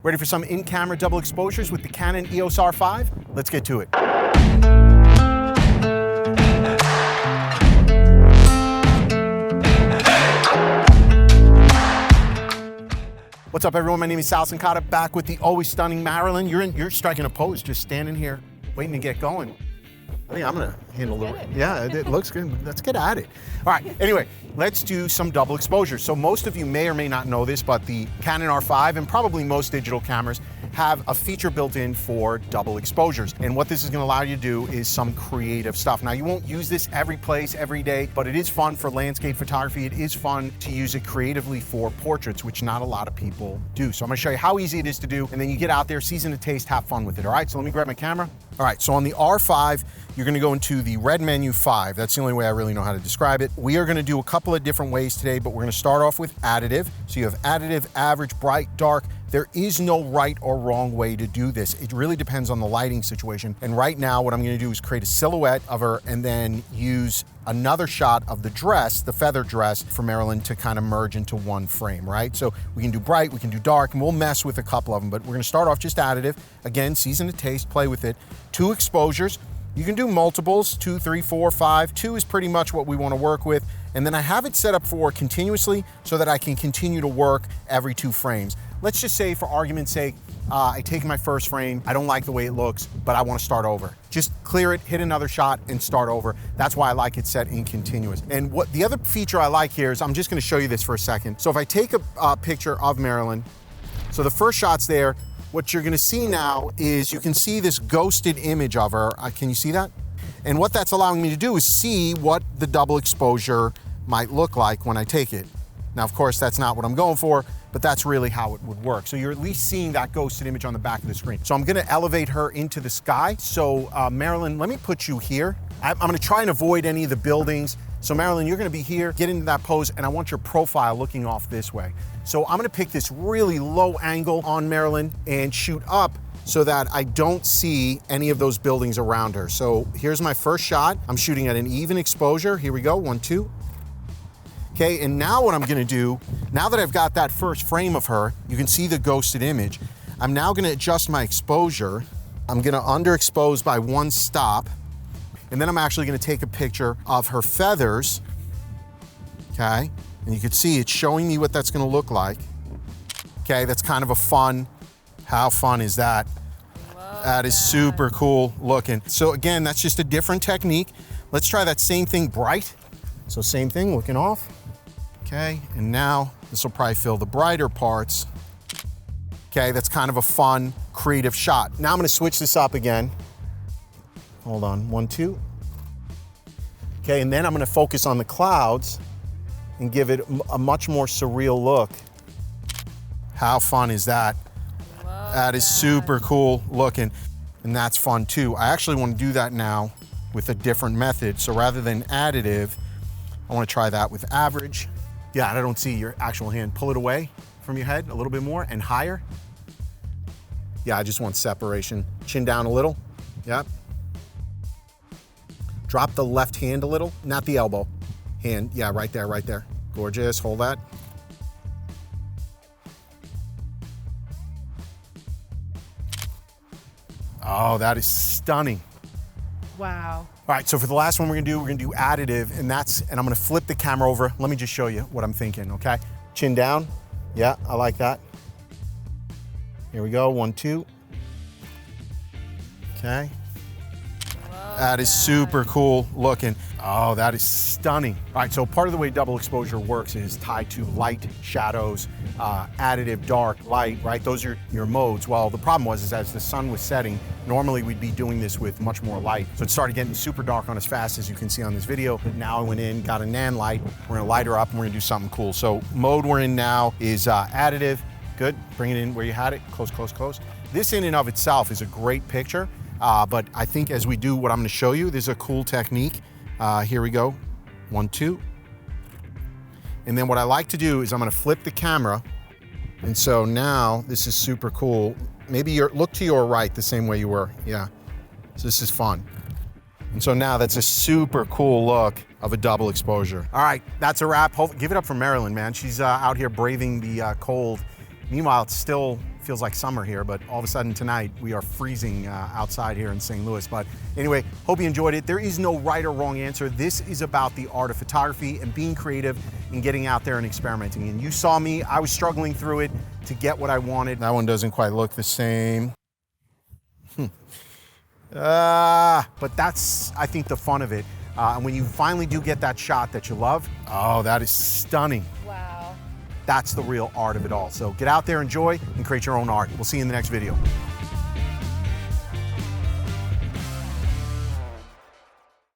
Ready for some in-camera double exposures with the Canon EOS R5? Let's get to it. What's up, everyone? My name is Sal Sincata, back with the always stunning Marilyn. You're striking a pose, just standing here, waiting to get going. I think I'm gonna handle the, yeah, it looks good. Let's get at it. All right, anyway, let's do some double exposure. So most of you may or may not know this, but the Canon R5 and probably most digital cameras have a feature built in for double exposures. And what this is gonna allow you to do is some creative stuff. Now, you won't use this every place, every day, but it is fun for landscape photography. It is fun to use it creatively for portraits, which not a lot of people do. So I'm gonna show you how easy it is to do, and then you get out there, season the taste, have fun with it, all right? So let me grab my camera. All right, so on the R5, you're gonna go into the red menu 5. That's the only way I really know how to describe it. We are gonna do a couple of different ways today, but we're gonna start off with additive. So you have additive, average, bright, dark. There is no right or wrong way to do this. It really depends on the lighting situation. And right now, what I'm gonna do is create a silhouette of her and then use another shot of the dress, the feather dress for Marilyn, to kind of merge into one frame, right? So we can do bright, we can do dark, and we'll mess with a couple of them, but we're gonna start off just additive. Again, season the taste, play with it. 2 exposures. You can do multiples, 2, 3, 4, 5. 2 is pretty much what we want to work with. And then I have it set up for continuously so that I can continue to work every 2 frames. Let's just say, for argument's sake, I take my first frame, I don't like the way it looks, but I want to start over. Just clear it, hit another shot, and start over. That's why I like it set in continuous. And what the other feature I like here is, I'm just going to show you this for a second. So if I take a picture of Marilyn, so the first shot's there. What you're gonna see now is you can see this ghosted image of her. Can you see that? And what that's allowing me to do is see what the double exposure might look like when I take it. Now, of course, that's not what I'm going for, but that's really how it would work. So you're at least seeing that ghosted image on the back of the screen. So I'm gonna elevate her into the sky. So Marilyn, let me put you here. I'm gonna try and avoid any of the buildings. So Marilyn, you're gonna be here, get into that pose, and I want your profile looking off this way. So I'm gonna pick this really low angle on Marilyn and shoot up so that I don't see any of those buildings around her. So here's my first shot. I'm shooting at an even exposure. Here we go, 1, 2. Okay, and now what I'm gonna do, now that I've got that first frame of her, you can see the ghosted image. I'm now gonna adjust my exposure. I'm gonna underexpose by 1 stop. And then I'm actually gonna take a picture of her feathers, okay? And you can see it's showing me what that's gonna look like. Okay, that's kind of a fun, how fun is that? That is super cool looking. So again, that's just a different technique. Let's try that same thing bright. So same thing, looking off. Okay, and now this will probably fill the brighter parts. Okay, that's kind of a fun, creative shot. Now I'm gonna switch this up again. Hold on, 1, 2. Okay, and then I'm gonna focus on the clouds and give it a much more surreal look. How fun is that? That is super cool looking. And that's fun too. I actually want to do that now with a different method. So rather than additive, I want to try that with average. Yeah, I don't see your actual hand. Pull it away from your head a little bit more and higher. Yeah, I just want separation. Chin down a little. Yep. Drop the left hand a little, not the elbow. Hand, yeah, right there, right there. Gorgeous, hold that. Oh, that is stunning. Wow. All right, so for the last one we're gonna do additive, and I'm gonna flip the camera over. Let me just show you what I'm thinking, okay? Chin down, yeah, I like that. Here we go, 1, 2. Okay. That is super cool looking. Oh, that is stunning. All right, so part of the way double exposure works is tied to light, shadows, additive, dark, light, right? Those are your modes. Well, the problem was as the sun was setting, normally we'd be doing this with much more light. So it started getting super dark on us fast, as you can see on this video. But now I went in, got a nan light. We're gonna light her up and we're gonna do something cool. So mode we're in now is additive. Good, bring it in where you had it, close, close, close. This in and of itself is a great picture. But I think as we do what I'm gonna show you, there's a cool technique. Here we go, 1, 2. And then what I like to do is I'm gonna flip the camera. And so now this is super cool. Maybe look to your right the same way you were, yeah. So this is fun. And so now that's a super cool look of a double exposure. All right, that's a wrap. Give it up for Marilyn, man. She's out here braving the cold Meanwhile, it still feels like summer here, but all of a sudden tonight we are freezing outside here in St. Louis. But anyway, hope you enjoyed it. There is no right or wrong answer. This is about the art of photography and being creative and getting out there and experimenting. And you saw me, I was struggling through it to get what I wanted. That one doesn't quite look the same. But that's, I think, the fun of it. And when you finally do get that shot that you love, oh, that is stunning. Wow. That's the real art of it all. So get out there, enjoy, and create your own art. We'll see you in the next video.